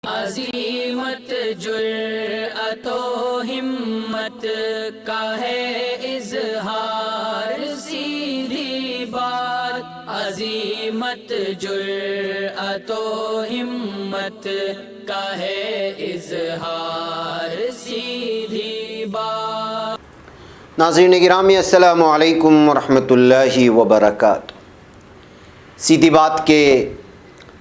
عظیمت جرأت و ہمت کا ہے اظہار، سیدھی بات عظیمت جرأت و ہمت کا ہے اظہار، سیدھی بات۔ ناظرین گرامی السلام علیکم ورحمۃ اللہ وبرکاتہ۔ سیدھی بات کے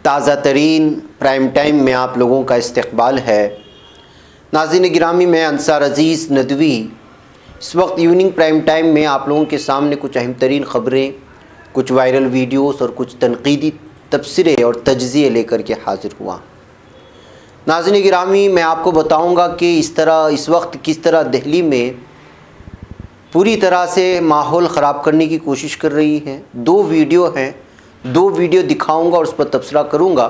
تازہ ترین پرائم ٹائم میں آپ لوگوں کا استقبال ہے۔ ناظرین گرامی، میں انصار عزیز ندوی اس وقت ایوننگ پرائم ٹائم میں آپ لوگوں کے سامنے کچھ اہم ترین خبریں، کچھ وائرل ویڈیوز اور کچھ تنقیدی تبصرے اور تجزیے لے کر کے حاضر ہوا۔ ناظرین گرامی، میں آپ کو بتاؤں گا کہ اس وقت کس طرح دہلی میں پوری طرح سے ماحول خراب کرنے کی کوشش کر رہی ہے۔ دو ویڈیو دکھاؤں گا اور اس پر تبصرہ کروں گا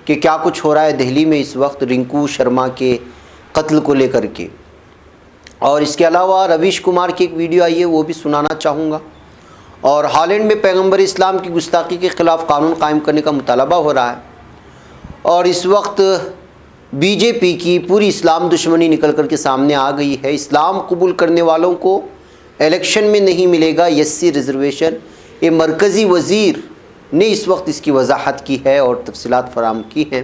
کہ کیا کچھ ہو رہا ہے دہلی میں اس وقت رنکو شرما کے قتل کو لے کر کے، اور اس کے علاوہ رویش کمار کی ایک ویڈیو آئی ہے وہ بھی سنانا چاہوں گا، اور ہالینڈ میں پیغمبر اسلام کی گستاخی کے خلاف قانون قائم کرنے کا مطالبہ ہو رہا ہے، اور اس وقت بی جے پی کی پوری اسلام دشمنی نکل کر کے سامنے آ گئی ہے۔ اسلام قبول کرنے والوں کو الیکشن میں نہیں ملے گا SC ریزرویشن۔ یہ مرکزی وزیر نے اس وقت اس کی وضاحت کی ہے اور تفصیلات فراہم کی ہیں۔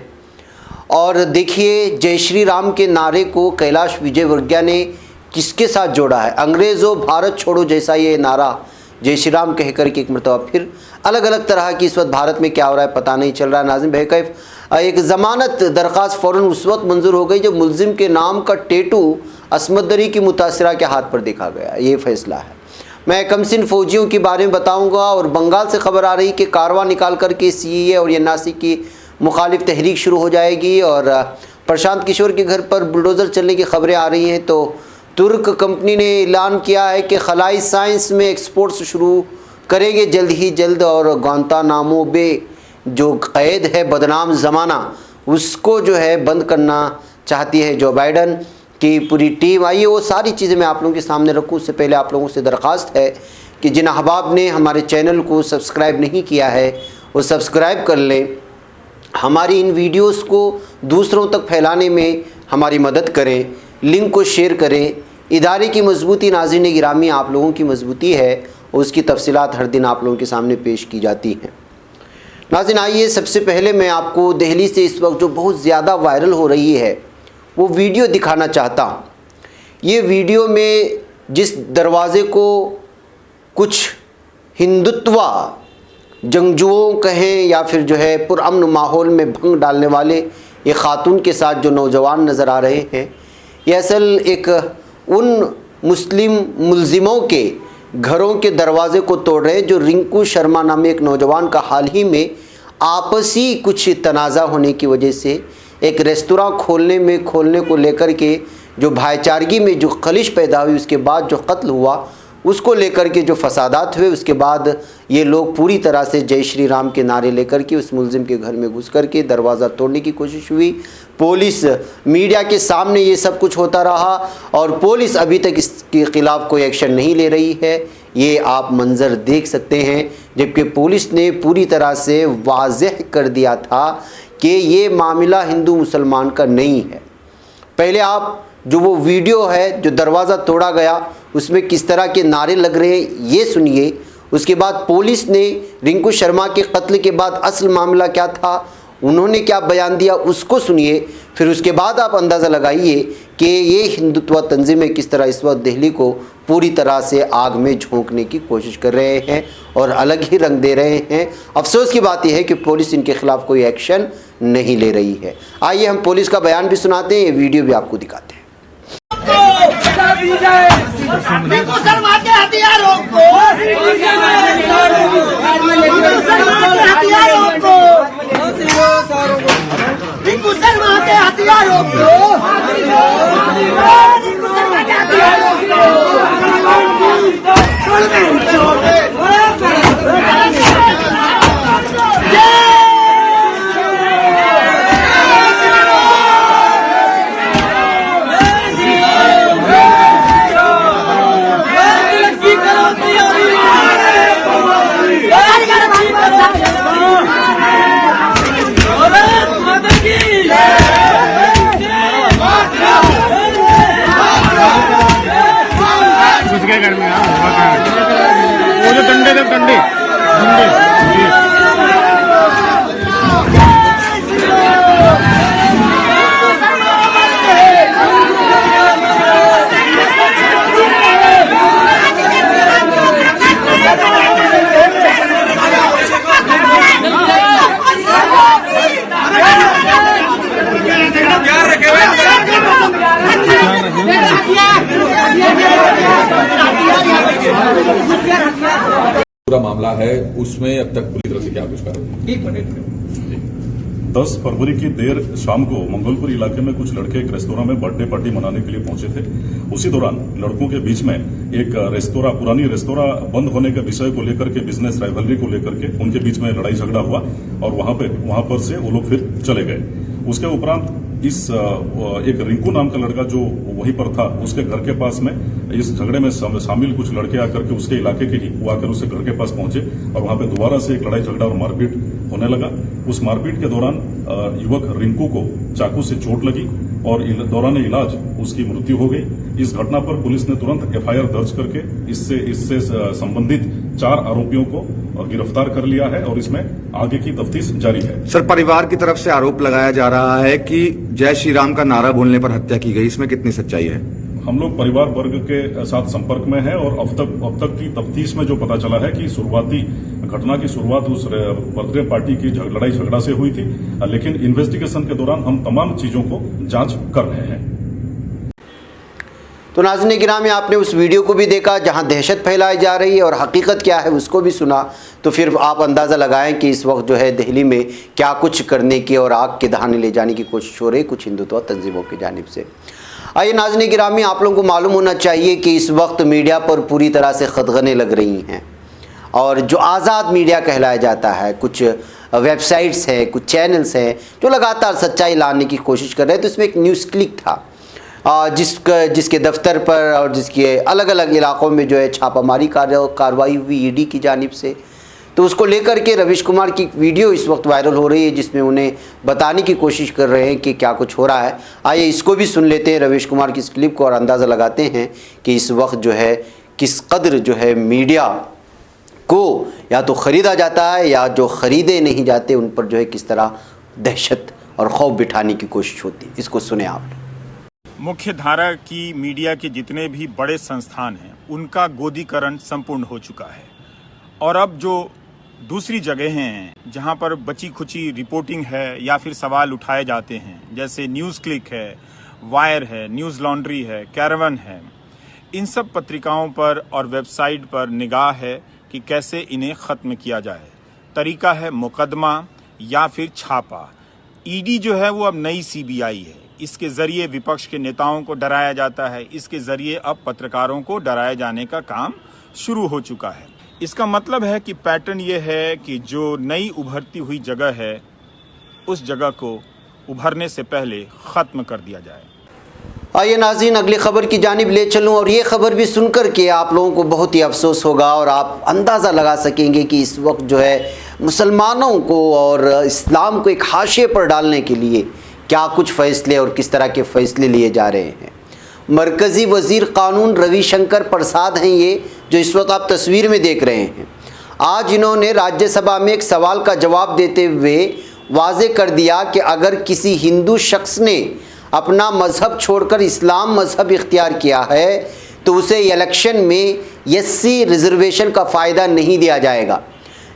اور دیکھیے، جے شری رام کے نعرے کو کیلاش وجے ورگیہ نے کس کے ساتھ جوڑا ہے؟ انگریزوں بھارت چھوڑو جیسا یہ نعرہ جے شری رام کہہ کر کے ایک مرتبہ پھر الگ الگ طرح کی اس وقت بھارت میں کیا ہو رہا ہے پتہ نہیں چل رہا ہے۔ ناظرین بہرکیف ایک ضمانت درخواست فوراً اس وقت منظور ہو گئی جب ملزم کے نام کا ٹیٹو عصمت دری کی متاثرہ کے ہاتھ پر دیکھا گیا۔ یہ فیصلہ ہے۔ میں کمسن فوجیوں کے بارے میں بتاؤں گا، اور بنگال سے خبر آ رہی کہ کارواں نکال کر کے CAA اور NRC کی مخالف تحریک شروع ہو جائے گی، اور پرشانت کشور کے گھر پر بلڈوزر چلنے کی خبریں آ رہی ہیں۔ تو ترک کمپنی نے اعلان کیا ہے کہ خلائی سائنس میں ایکسپورٹس شروع کریں گے جلد ہی جلد، اور گوانتانامو بے جو قید ہے بدنام زمانہ اس کو جو ہے بند کرنا چاہتی ہے جو بائیڈن کی پوری ٹیم۔ آئیے وہ ساری چیزیں میں آپ لوگوں کے سامنے رکھوں۔ اس سے پہلے آپ لوگوں سے درخواست ہے کہ جن احباب نے ہمارے چینل کو سبسکرائب نہیں کیا ہے وہ سبسکرائب کر لیں، ہماری ان ویڈیوز کو دوسروں تک پھیلانے میں ہماری مدد کریں، لنک کو شیئر کریں۔ ادارے کی مضبوطی ناظرین گرامی آپ لوگوں کی مضبوطی ہے، اور اس کی تفصیلات ہر دن آپ لوگوں کے سامنے پیش کی جاتی ہیں۔ ناظرین آئیے، سب سے پہلے میں آپ کو دہلی سے اس وقت جو بہت زیادہ وائرل ہو رہی ہے وہ ویڈیو دکھانا چاہتا ہوں۔ یہ ویڈیو میں جس دروازے کو کچھ ہندوتوا جنگجوؤں کہیں یا پھر جو ہے پرامن ماحول میں بھنگ ڈالنے والے یہ خاتون کے ساتھ جو نوجوان نظر آ رہے ہیں، یہ اصل ایک ان مسلم ملزموں کے گھروں کے دروازے کو توڑ رہے ہیں جو رنکو شرما نامی ایک نوجوان کا حال ہی میں آپسی کچھ تنازع ہونے کی وجہ سے ایک ریستوراں کھولنے کو لے کر کے جو بھائی چارگی میں جو خلش پیدا ہوئی، اس کے بعد جو قتل ہوا، اس کو لے کر کے جو فسادات ہوئے، اس کے بعد یہ لوگ پوری طرح سے جے شری رام کے نعرے لے کر کے اس ملزم کے گھر میں گھس کر کے دروازہ توڑنے کی کوشش ہوئی۔ پولیس میڈیا کے سامنے یہ سب کچھ ہوتا رہا، اور پولیس ابھی تک اس کے خلاف کوئی ایکشن نہیں لے رہی ہے۔ یہ آپ منظر دیکھ سکتے ہیں، جبکہ پولیس نے پوری طرح سے واضح کر دیا تھا کہ یہ معاملہ ہندو مسلمان کا نہیں ہے۔ پہلے آپ جو وہ ویڈیو ہے جو دروازہ توڑا گیا اس میں کس طرح کے نعرے لگ رہے ہیں یہ سنیے، اس کے بعد پولیس نے رنکو شرما کے قتل کے بعد اصل معاملہ کیا تھا، انہوں نے کیا بیان دیا اس کو سنیے، پھر اس کے بعد آپ اندازہ لگائیے کہ یہ ہندوتوا تنظیمیں کس طرح اس وقت دہلی کو پوری طرح سے آگ میں جھونکنے کی کوشش کر رہے ہیں اور الگ ہی رنگ دے رہے ہیں۔ افسوس کی بات یہ ہے کہ پولیس ان کے خلاف کوئی ایکشن نہیں لے رہی ہے۔ آئیے ہم پولیس کا بیان بھی سناتے ہیں، یہ ویڈیو بھی آپ کو دکھاتے ہیں۔ है, उसमें अब तक पूरी तरह से क्या आविष्कार है? 1 मिनट 10 फरवरी की देर शाम को मंगोलपुर इलाके में कुछ लड़के एक रेस्तोरां में बर्थडे पार्टी मनाने के लिए पहुंचे थे। उसी दौरान लड़कों के बीच में एक पुरानी रेस्तोरां बंद होने के विषय को लेकर के, बिजनेस राइवलरी को लेकर के उनके बीच में लड़ाई झगड़ा हुआ और वहां पर से वो लोग फिर चले गए। उसके उपरांत एक रिंकू नाम का लड़का जो वहीं पर था, उसके घर के पास में इस झगड़े में शामिल कुछ लड़के आकर के उसके इलाके के ही वो आकर उसके घर के पास पहुंचे और वहां पे दोबारा से एक लड़ाई झगड़ा और मारपीट होने लगा। उस मारपीट के दौरान युवक रिंकू को चाकू से चोट लगी और दौरान इलाज उसकी मृत्यु हो गई। इस घटना पर पुलिस ने तुरंत एफआईआर दर्ज करके इससे संबंधित 4 आरोपियों को गिरफ्तार कर लिया है और इसमें आगे की तफ्तीश जारी है। सर, परिवार की तरफ से आरोप लगाया जा रहा है कि जय श्री राम का नारा बोलने पर हत्या की गई, इसमें कितनी सच्चाई है? हम लोग परिवार वर्ग के साथ संपर्क में हैं और अब तक की तफ्तीश में जो पता चला है कि घटना की शुरुआत उस बर्थडे पार्टी की लड़ाई झगड़ा से हुई थी, लेकिन इन्वेस्टिगेशन के दौरान हम तमाम चीजों को जांच कर रहे हैं। तो नाज़रीन गिरामी, आपने उस वीडियो को भी देखा जहां दहशत फैलाई जा रही है और हकीकत क्या है उसको भी सुना, तो फिर आप अंदाज़ा लगाएं कि इस वक्त जो है दिल्ली में क्या कुछ करने की और आग के दहाने ले जाने की कोशिश हो रही है कुछ हिंदुत्व तंजीमों की जानिब से। आइए नाज़रीन गिरामी, आप लोगों को मालूम होना चाहिए कि इस वक्त मीडिया पर पूरी तरह से खदगनें लग रही हैं और जो आज़ाद मीडिया कहलाया जाता है, कुछ वेबसाइट्स हैं, कुछ चैनल्स हैं जो लगातार सच्चाई लाने की कोशिश कर रहे हैं। तो इसमें एक न्यूज़ क्लिक था जिसके दफ्तर पर और जिसके अलग अलग इलाक़ों में जो है छापामारी कार्रवाई हुई ईडी की जानिब से, तो उसको लेकर के रवीश कुमार की वीडियो इस वक्त वायरल हो रही है जिसमें उन्हें बताने की कोशिश कर रहे हैं कि क्या कुछ हो रहा है। आइए इसको भी सुन लेते हैं, रवीश कुमार की इस क्लिप को, और अंदाज़ा लगाते हैं कि इस वक्त जो है किस कदर जो है मीडिया को या तो ख़रीदा जाता है या जो ख़रीदे नहीं जाते उन पर जो है किस तरह दहशत और खौफ बिठाने की कोशिश होती है। इसको सुने आप। मुख्य धारा की मीडिया के जितने भी बड़े संस्थान हैं उनका गोदीकरण संपूर्ण हो चुका है और अब जो दूसरी जगह हैं जहां पर बची खुची रिपोर्टिंग है या फिर सवाल उठाए जाते हैं, जैसे न्यूज़ क्लिक है, वायर है, न्यूज़ लॉन्ड्री है, कैरवन है, इन सब पत्रिकाओं पर और वेबसाइट पर निगाह है कि कैसे इन्हें ख़त्म किया जाए। तरीका है मुकदमा या फिर छापा। ईडी जो है वो अब नई सीबीआई है। इसके ज़रिए विपक्ष के नेताओं को डराया जाता है, इसके ज़रिए अब पत्रकारों को डराए जाने का काम शुरू हो चुका है। इसका मतलब है कि पैटर्न ये है कि जो नई उभरती हुई जगह है उस जगह को उभरने से पहले ख़त्म कर दिया जाए। आइए नाज़रीन, अगली ख़बर की जानिब ले चलूँ और ये ख़बर भी सुनकर के आप लोगों को बहुत ही अफसोस होगा और आप अंदाज़ा लगा सकेंगे कि इस वक्त जो है मुसलमानों को और इस्लाम को एक हाशिए पर डालने के लिए क्या कुछ फ़ैसले और किस तरह के फ़ैसले लिए जा रहे हैं। मरकज़ी वज़ीर क़ानून रविशंकर प्रसाद हैं ये, जो इस वक्त आप तस्वीर में देख रहे हैं। आज इन्होंने राज्यसभा में एक सवाल का जवाब देते हुए वाज़े कर दिया कि अगर किसी हिंदू शख्स ने अपना मज़हब छोड़कर इस्लाम मज़हब इख्तियार किया है तो उसे इलेक्शन में एससी रिजर्वेशन का फ़ायदा नहीं दिया जाएगा,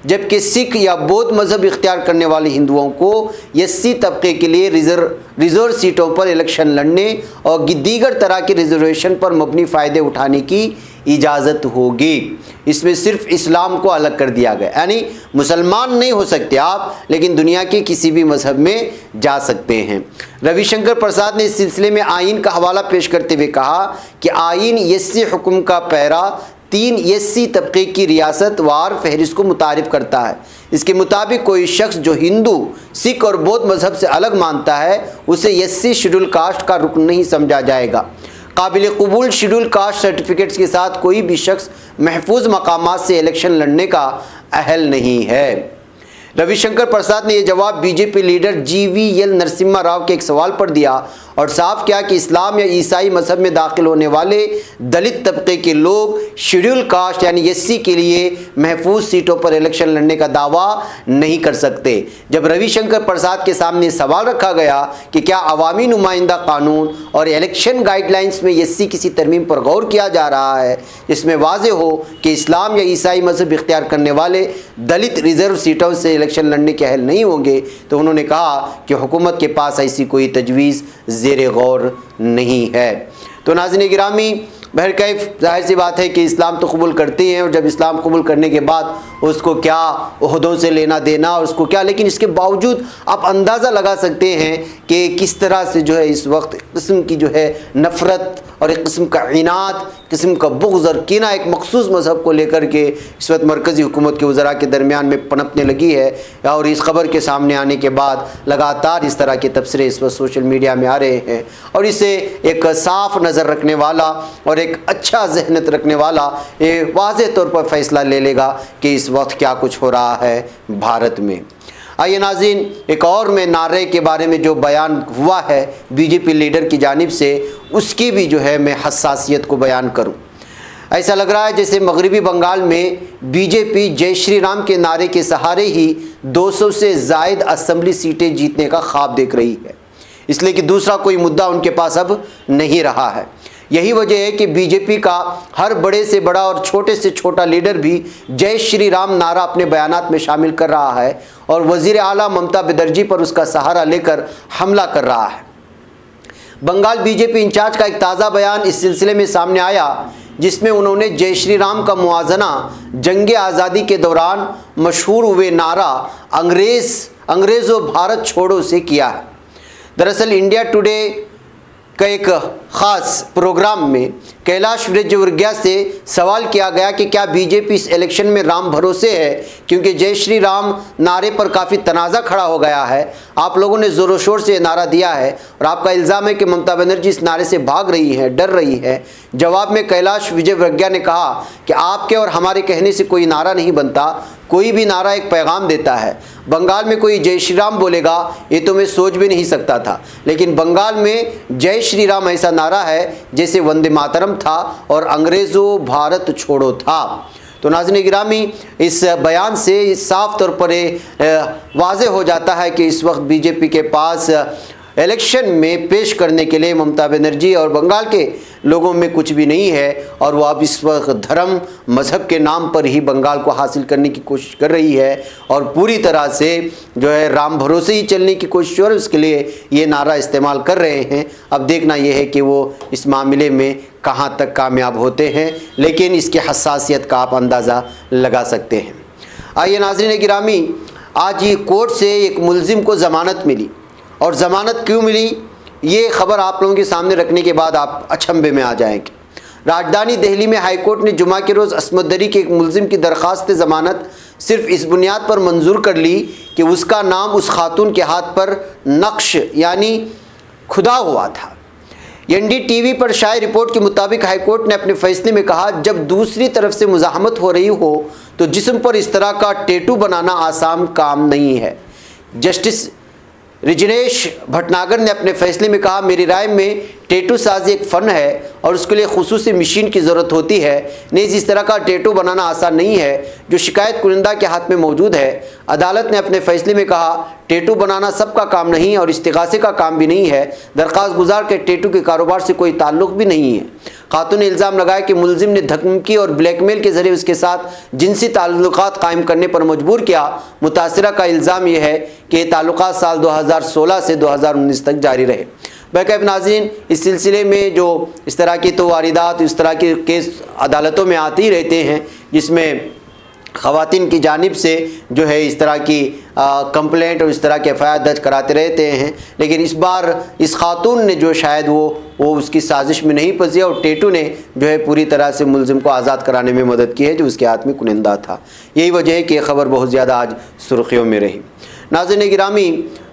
जबकि सिख या बौद्ध मज़हब इख्तियार करने वाले हिंदुओं को एससी तबके के लिए रिज़र्व सीटों पर इलेक्शन लड़ने और दीगर तरह के रिजर्वेशन पर मबनी फ़ायदे उठाने की इजाज़त होगी। इसमें सिर्फ इस्लाम को अलग कर दिया गया, यानी मुसलमान नहीं हो सकते आप, लेकिन दुनिया के किसी भी मज़हब में जा सकते हैं। रविशंकर प्रसाद ने इस सिलसिले में आइन का हवाला पेश करते हुए कहा कि आइन एससी हुक्म का पैरा 3 एससी तबके की रियासत वार फहरिस्त को मुतारिफ करता है। इसके मुताबिक कोई शख्स जो हिंदू, सिख और बौद्ध मज़हब से अलग मानता है उसे एससी शेड्यूल कास्ट का रुकन नहीं समझा जाएगा। काबिल कबूल शेड्यूल कास्ट सर्टिफिकेट्स के साथ कोई भी शख्स महफूज मकामात से इलेक्शन लड़ने का अहल नहीं है। रविशंकर प्रसाद ने यह जवाब BJP leader GVL Narasimha Rao के एक सवाल पर दिया और साफ किया कि इस्लाम या ईसाई मज़हब में दाखिल होने वाले दलित तबके के लोग शेड्यूल कास्ट यानी एससी के लिए महफूज सीटों पर इलेक्शन लड़ने का दावा नहीं कर सकते। जब रविशंकर प्रसाद के सामने सवाल रखा गया कि क्या अवामी नुमाइंदा कानून और इलेक्शन गाइडलाइंस में एससी किसी तरमीम पर गौर किया जा रहा है जिसमें वाज़े हो कि इस्लाम या ईसाई मज़हब इख्तियार करने वाले दलित रिजर्व सीटों से इलेक्शन लड़ने के अहल नहीं होंगे, तो उन्होंने कहा कि हुकूमत के पास ऐसी कोई तजवीज़ ज़ेरे गौर नहीं है। तो नाज़रीन गिरामी, बहरकैफ ज़ाहिर सी बात है कि इस्लाम तो कबूल करती हैं, और जब इस्लाम कबूल करने के बाद उसको क्या ओहदों से लेना देना और उसको क्या, लेकिन इसके बावजूद आप अंदाज़ा लगा सकते हैं कि किस तरह से जो है इस वक्त एक किस्म की जो है नफ़रत और एक किस्म का इनाद, किस्म का बुग़्ज़ और कीना एक मखसूस मज़हब को लेकर के इस वक्त मरकज़ी हुकूमत के वज़रा के दरमियान में पनपने लगी है। और इस ख़बर के सामने आने के बाद लगातार इस तरह के तबसरे इस वक्त सोशल मीडिया में आ रहे हैं, और इसे एक साफ़ नज़र रखने वाला और एक अच्छा ज़हनत रखने वाला ये वाज़ेह तौर पर फ़ैसला ले लेगा कि इस वक्त क्या कुछ हो रहा है भारत में। आइए नाज़रीन, एक और मैं नारे के बारे में जो बयान हुआ है बीजेपी लीडर की जानिब से, उसकी भी जो है मैं हसासियत को बयान करूं। ऐसा लग रहा है जैसे मगरबी बंगाल में बीजेपी जय श्री राम के नारे के सहारे ही 200 से ज़ायद असेंबली सीटें जीतने का ख्वाब देख रही है, इसलिए कि दूसरा कोई मुद्दा उनके पास अब नहीं रहा है। यही वजह है कि बीजेपी का हर बड़े से बड़ा और छोटे से छोटा लीडर भी जय श्री राम नारा अपने बयानात में शामिल कर रहा है, और वज़ीर आला ममता बनर्जी पर उसका सहारा लेकर हमला कर रहा है। बंगाल बीजेपी इंचार्ज का एक ताज़ा बयान इस सिलसिले में सामने आया, जिसमें उन्होंने जय श्री राम का मुआजना जंग आज़ादी के दौरान मशहूर हुए नारा अंग्रेज़ों भारत छोड़ो से किया है। दरअसल इंडिया टुडे का एक ख़ास प्रोग्राम में कैलाश विजयवर्गीय से सवाल किया गया कि क्या बीजेपी इस इलेक्शन में राम भरोसे है, क्योंकि जय श्री राम नारे पर काफ़ी तनाज़ा खड़ा हो गया है। आप लोगों ने ज़ोरों शोर से नारा दिया है और आपका इल्ज़ाम है कि ममता बनर्जी इस नारे से भाग रही है, डर रही है। जवाब में कैलाश विजयवर्गीय ने कहा कि आपके और हमारे कहने से कोई नारा नहीं बनता, कोई भी नारा एक पैगाम देता है। बंगाल में कोई जय श्री राम बोलेगा ये तो मैं सोच भी नहीं सकता था, लेकिन बंगाल में जय श्री राम ऐसा नारा है जैसे वंदे मातरम था और अंग्रेज़ों भारत छोड़ो था। तो नाज़रीन गिरामी, इस बयान से साफ तौर पर वाज़ेह हो जाता है कि इस वक्त बीजेपी के पास इलेक्शन में पेश करने के लिए ममता बनर्जी और बंगाल के लोगों में कुछ भी नहीं है, और वो अब इस वक्त धर्म मज़हब के नाम पर ही बंगाल को हासिल करने की कोशिश कर रही है, और पूरी तरह से जो है राम भरोसे ही चलने की कोशिश और उसके लिए ये नारा इस्तेमाल कर रहे हैं। अब देखना यह है कि वो इस मामले में कहाँ तक कामयाब होते हैं, लेकिन इसकी हसासियत का आप अंदाज़ा लगा सकते हैं। आइए नाज़रीन गिरामी, आज ये कोर्ट से एक मुलजिम को ज़मानत मिली, और ज़मानत क्यों मिली ये ख़बर आप लोगों के सामने रखने के बाद आप अचंभे में आ जाएंगे। राजधानी दिल्ली में हाई कोर्ट ने जुमा के रोज़ अस्मत दरी के एक मुलजिम की दरख्वास्त ज़मानत सिर्फ इस बुनियाद पर मंजूर कर ली कि उसका नाम उस खातून के हाथ पर नक्श यानी खुदा हुआ था। NDTV पर शाये रिपोर्ट के मुताबिक हाई कोर्ट ने अपने फैसले में कहा, जब दूसरी तरफ से मुज़ाहमत हो रही हो तो जिस्म पर इस तरह का टैटू बनाना आसान काम नहीं है। जस्टिस रिजनेश भटनागर ने अपने फैसले में कहा, मेरी राय में टैटू साजी एक फ़न है और उसके लिए खुसूसी मशीन की ज़रूरत होती है। नीज़ इस तरह का टैटू बनाना आसान नहीं है जो शिकायत कुनिंदा के हाथ में मौजूद है। अदालत ने अपने फैसले में कहा, टैटू बनाना सबका काम नहीं और इस्तिगासे का काम भी नहीं है। दरख्वास्त गुजार के टैटू के कारोबार से कोई ताल्लुक़ भी नहीं है। खातून ने इल्ज़ाम लगाया कि मुलजिम ने धमकी और ब्लैकमेल के ज़रिए उसके साथ जिनसी ताल्लुकात कायम करने पर मजबूर किया। मुतासिरा का इल्ज़ाम यह है कि ये ताल्लुकात साल 2016 से 2019 तक जारी रहे। बैकअप नाज़रीन, इस सिलसिले में जो इस तरह की तो वारिदात इस तरह के केस अदालतों में आते ही रहते हैं, जिसमें ख़वातीन की जानिब से जो है इस तरह की कंप्लेंट और इस तरह के FIR दर्ज कराते रहते हैं। लेकिन इस बार इस खातून ने जो शायद वो उसकी साजिश में नहीं फंसी और टैटू ने जो है पूरी तरह से मुलजिम को आज़ाद कराने में मदद की है जो उसके हाथ में कुनिंदा था। यही वजह है कि यह ख़बर बहुत ज़्यादा आज सुर्खियों में रही। नाज़रीन गिरामी,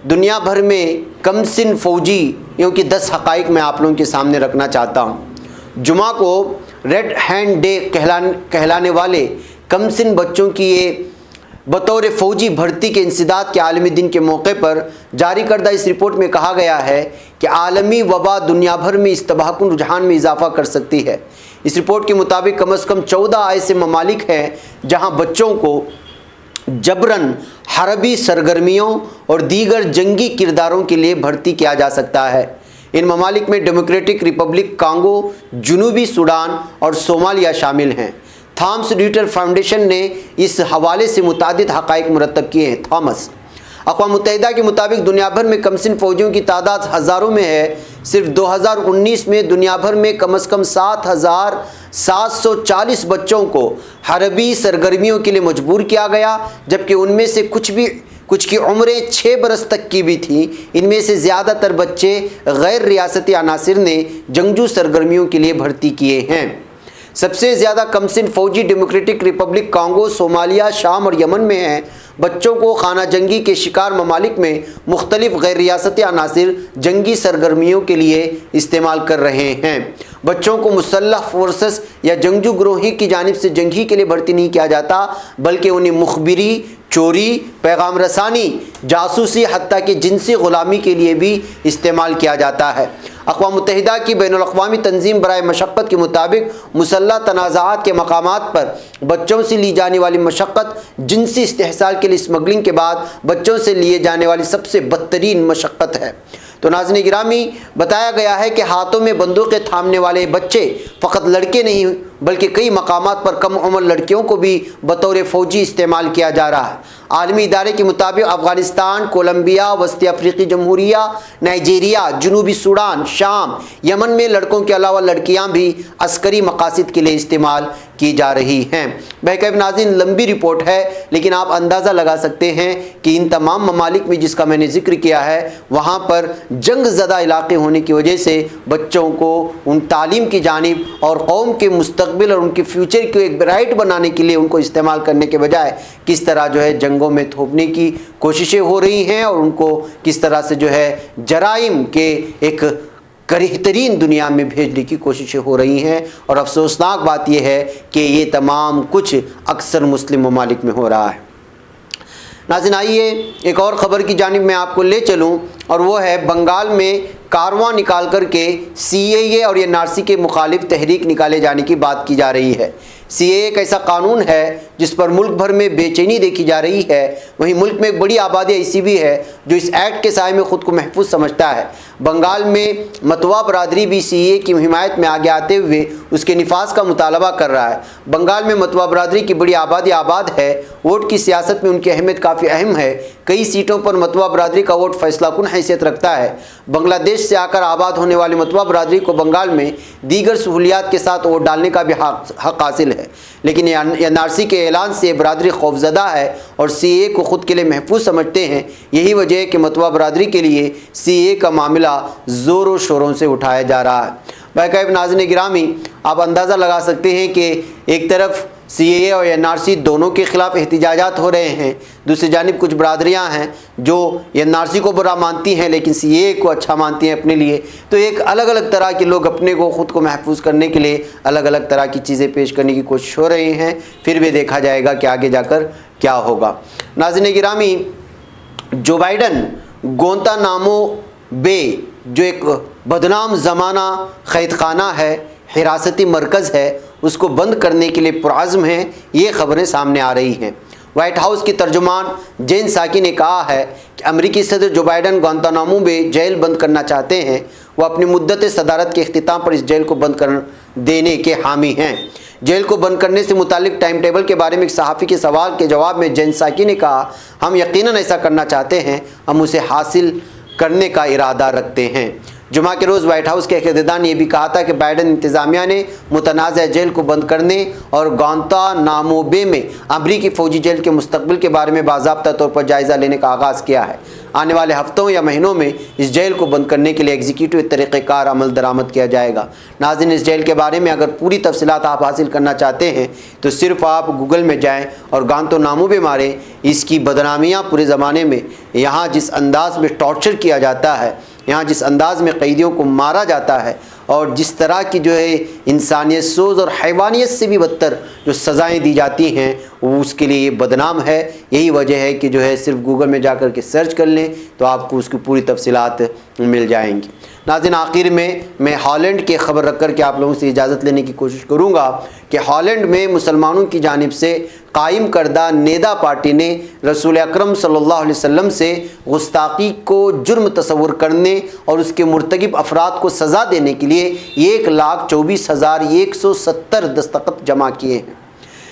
दुनिया भर में कमसिन फ़ौजी क्योंकि 10 हक़ाइक़ मैं आप लोगों के सामने रखना चाहता हूँ। जुमा को रेड हैंड डे कहलाने वाले कमसिन बच्चों की ये बतौर फ़ौजी भर्ती के इंसदाद के आलमी दिन के मौके पर जारी करदा इस रिपोर्ट में कहा गया है कि आलमी वबा दुनिया भर में इस तबाहकुन रुझान में इजाफ़ा कर सकती है। इस रिपोर्ट के मुताबिक कम अज़ कम 14 ऐसे ममालिक हैं जहाँ बच्चों को जबरन हरबी सरगर्मियों और दीगर जंगी किरदारों के लिए भर्ती किया जा सकता है। इन ममालिक में डेमोक्रेटिक रिपब्लिक कांगो, जनूबी सूडान और सोमालिया शामिल हैं। थॉमस रीटर फाउंडेशन ने इस हवाले से मुतादिद हक़ाइक़ मुरतब किए हैं। थॉमस اقوام متحدہ کے مطابق دنیا بھر میں کمسن فوجیوں کی تعداد ہزاروں میں ہے۔ صرف 2019 میں دنیا بھر میں کم از کم 7,740 بچوں کو حربی سرگرمیوں کے لیے مجبور کیا گیا، جبکہ ان میں سے کچھ کی عمریں 6 برس تک کی بھی تھیں۔ ان میں سے زیادہ تر بچے غیر ریاستی عناصر نے جنگجو سرگرمیوں کے لیے بھرتی کیے ہیں۔ سب سے زیادہ کمسن فوجی ڈیموکریٹک ریپبلک کانگو، صومالیہ، شام اور یمن میں ہیں۔ بچوں کو خانہ جنگی کے شکار ممالک میں مختلف غیر ریاستی عناصر جنگی سرگرمیوں کے لیے استعمال کر رہے ہیں۔ بچوں کو مسلح فورسز یا جنگجو گروہوں کی جانب سے جنگی کے لیے بھرتی نہیں کیا جاتا، بلکہ انہیں مخبری، چوری، پیغام رسانی، جاسوسی، حتیٰ کہ جنسی غلامی کے لیے بھی استعمال کیا جاتا ہے۔ اقوام متحدہ کی بین الاقوامی تنظیم برائے مشقت کے مطابق مسلح تنازعات کے مقامات پر بچوں سے لی جانے والی مشقت جنسی استحصال کے لیے اسمگلنگ کے بعد بچوں سے لیے جانے والی سب سے بدترین مشقت ہے۔ تو ناظرین گرامی، بتایا گیا ہے کہ ہاتھوں میں بندوقیں تھامنے والے بچے فقط لڑکے نہیں بلکہ کئی مقامات پر کم عمر لڑکیوں کو بھی بطور فوجی استعمال کیا جا رہا ہے۔ عالمی ادارے کے مطابق افغانستان، کولمبیا، وسطی افریقی جمہوریہ، نائجیریا، جنوبی سوڈان، شام، یمن میں لڑکوں کے علاوہ لڑکیاں بھی عسکری مقاصد کے لیے استعمال کی جا رہی ہیں۔ بہرکیف ناظرین، لمبی رپورٹ ہے لیکن آپ اندازہ لگا سکتے ہیں کہ ان تمام ممالک میں جس کا میں نے ذکر کیا ہے، وہاں پر جنگ زدہ علاقے ہونے کی وجہ سے بچوں کو ان تعلیم کی جانب اور قوم کے مستقبل اور ان کے فیوچر کو ایک برائٹ بنانے کے لیے ان کو استعمال کرنے کے بجائے کس طرح جو ہے جنگوں میں تھوپنے کی کوششیں ہو رہی ہیں اور ان کو کس طرح سے جو ہے جرائم کے ایک کریہ ترین دنیا میں بھیجنے کی کوششیں ہو رہی ہیں۔ اور افسوسناک بات یہ ہے کہ یہ تمام کچھ اکثر مسلم ممالک میں ہو رہا ہے۔ ناظرین، آئیے ایک اور خبر کی جانب میں آپ کو لے چلوں، اور وہ ہے بنگال میں کارواں نکال کر کے CAA اور NRC کے مخالف تحریک نکالے جانے کی بات کی جا رہی ہے۔ CAA ایک ایسا قانون ہے جس پر ملک بھر میں بے چینی دیکھی جا رہی ہے، وہیں ملک میں ایک بڑی آبادی ایسی بھی ہے جو اس ایکٹ کے سائے میں خود کو محفوظ سمجھتا ہے۔ بنگال میں متوا برادری بھی CAA کی حمایت میں آگے آتے ہوئے اس کے نفاذ کا مطالبہ کر رہا ہے۔ بنگال میں متوا برادری کی بڑی آبادی آباد ہے، ووٹ کی سیاست میں ان کی اہمیت کافی اہم ہے۔ کئی سیٹوں پر متوا برادری کا ووٹ فیصلہ کن حیثیت رکھتا ہے۔ بنگلہ دیش سے آ کر آباد ہونے والی متوا برادری کو بنگال میں دیگر سہولیات کے ساتھ ووٹ ڈالنے کا بھی حق حاصل ہے، لیکن NRC کے اعلان سے برادری خوفزدہ ہے اور CAA کو خود کے لیے محفوظ سمجھتے ہیں۔ یہی وجہ ہے کہ متوا برادری کے لیے CAA کا معاملہ زور و شوروں سے اٹھایا جا رہا ہے۔ بہرکیف ناظرین گرامی، آپ اندازہ لگا سکتے ہیں کہ ایک طرف CAA اور NRC دونوں کے خلاف احتجاجات ہو رہے ہیں، دوسری جانب کچھ برادریاں ہیں جو NRC کو برا مانتی ہیں لیکن CAA کو اچھا مانتی ہیں اپنے لیے۔ تو ایک الگ الگ طرح کے لوگ اپنے کو خود کو محفوظ کرنے کے لیے الگ الگ طرح کی چیزیں پیش کرنے کی کوشش ہو رہے ہیں، پھر بھی دیکھا جائے گا کہ آگے جا کر کیا ہوگا۔ ناظرین گرامی، جو بائیڈن گوانتانامو بے، جو ایک بدنام زمانہ قید خانہ ہے، حراستی مرکز ہے، اس کو بند کرنے کے لیے پرعزم ہیں، یہ خبریں سامنے آ رہی ہیں۔ وائٹ ہاؤس کی ترجمان جین ساکی نے کہا ہے کہ امریکی صدر جو بائیڈن گوانتانامو بے جیل بند کرنا چاہتے ہیں، وہ اپنی مدت صدارت کے اختتام پر اس جیل کو بند کر دینے کے حامی ہیں۔ جیل کو بند کرنے سے متعلق ٹائم ٹیبل کے بارے میں ایک صحافی کے سوال کے جواب میں جین ساکی نے کہا، ہم یقیناً ایسا کرنا چاہتے ہیں، ہم اسے حاصل کرنے کا ارادہ رکھتے ہیں۔ جمعہ کے روز وائٹ ہاؤس کے عہدیدار نے یہ بھی کہا تھا کہ بائیڈن انتظامیہ نے متنازع جیل کو بند کرنے اور گوانتانامو بے میں امریکی فوجی جیل کے مستقبل کے بارے میں باضابطہ طور پر جائزہ لینے کا آغاز کیا ہے۔ آنے والے ہفتوں یا مہینوں میں اس جیل کو بند کرنے کے لیے ایگزیکٹو طریقہ کار عمل درآمد کیا جائے گا۔ ناظرین، اس جیل کے بارے میں اگر پوری تفصیلات آپ حاصل کرنا چاہتے ہیں تو صرف آپ گوگل میں جائیں اور گوانتانامو بے ماریں۔ اس کی بدنامیاں پورے زمانے میں یہاں جس انداز میں ٹارچر کیا جاتا ہے، یہاں جس انداز میں قیدیوں کو مارا جاتا ہے اور جس طرح کی جو ہے انسانیت سوز اور حیوانیت سے بھی بدتر جو سزائیں دی جاتی ہیں، وہ اس کے لیے یہ بدنام ہے۔ یہی وجہ ہے کہ جو ہے صرف گوگل میں جا کر کے سرچ کر لیں تو آپ کو اس کی پوری تفصیلات مل جائیں گی۔ ناظرین، آخر میں ہالینڈ کی خبر رکھ کر کے آپ لوگوں سے اجازت لینے کی کوشش کروں گا کہ ہالینڈ میں مسلمانوں کی جانب سے قائم کردہ نیدا پارٹی نے رسول اکرم صلی اللہ علیہ وسلم سے گستاخی کو جرم تصور کرنے اور اس کے مرتکب افراد کو سزا دینے کے لیے 1,24,170 دستخط جمع کیے ہیں۔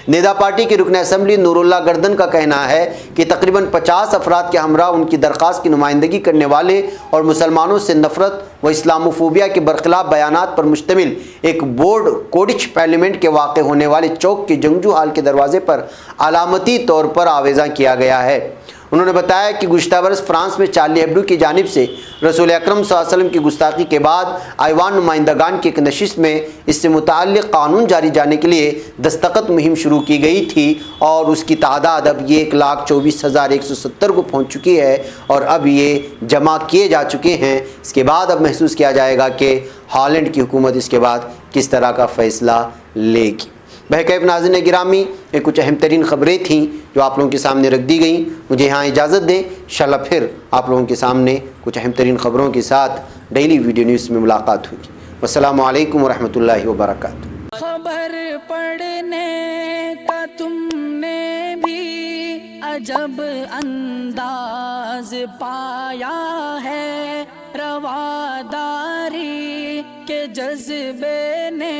नेदा पार्टी के रुकन असम्बली नूरुल्लाह गर्दन का कहना है कि तकरीबन 50 अफराद के हमरा उनकी दरख्वास्त की नुमाइंदगी करने वाले और मुसलमानों से नफरत व इस्लामोफोबिया के बरखिलाफ बयानात पर मुश्तमिल एक बोर्ड कोडिच पार्लियामेंट के वाक़ होने वाले चौक के जंगजू हाल के दरवाजे पर अलामती तौर पर आवेज़ा किया गया है। उन्होंने बताया कि गुज़श्ता बरस फ्रांस में चार्ली हेब्डो की जानिब से रसूल अकरम सल्लल्लाहु अलैहि वसल्लम की गुस्ताखी के बाद आईवान नुमाइंदगान की एक नशिस्त में इससे मुताल्लिक़ कानून जारी जाने के लिए दस्तखत मुहिम शुरू की गई थी और उसकी तादाद अब ये 1,24,170 को पहुँच चुकी है और अब ये जमा किए जा चुके हैं। इसके बाद अब महसूस किया जाएगा कि हॉलैंड की हुकूमत इसके बाद किस तरह का फ़ैसला लेगी। बहरकैफ नाज़रीन गिरामी, ये कुछ अहम तरीन ख़बरें थीं जो आप लोगों के सामने रख दी गई। मुझे यहाँ इजाज़त दें, इंशाअल्लाह फिर आप लोगों के सामने कुछ अहम तरीन ख़बरों के साथ डेली वीडियो न्यूज़ में मुलाकात होगी। वस्सलामु अलैकुम वरहमतुल्लाहि वबरकातुहू। खबर पढ़ने का तुमने भी अजब अंदाज पाया है, रवादारी के जज्बे ने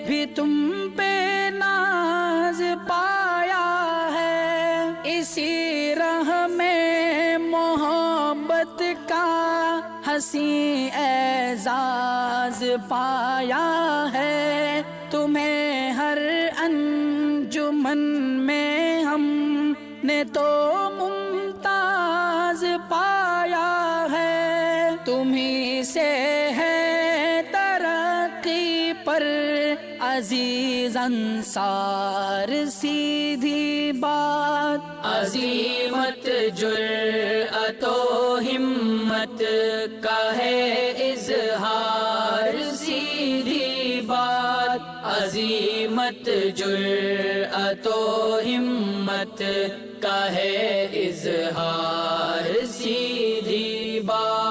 भी तुम पे नाज पाया है। इसी राह में मोहब्बत का हंसी एजाज पाया है। तुम्हें हर अंजुमन में हमने तो मुमताज पाया है। तुम्ही से है तरक्की पर अजीज अंसार, सीधी बात अजीमत जुर्अतो हिम्मत का है इजहार, सीधी बात अजीमत जुर्अतो हिम्मत का है इजहार, सीधी बात।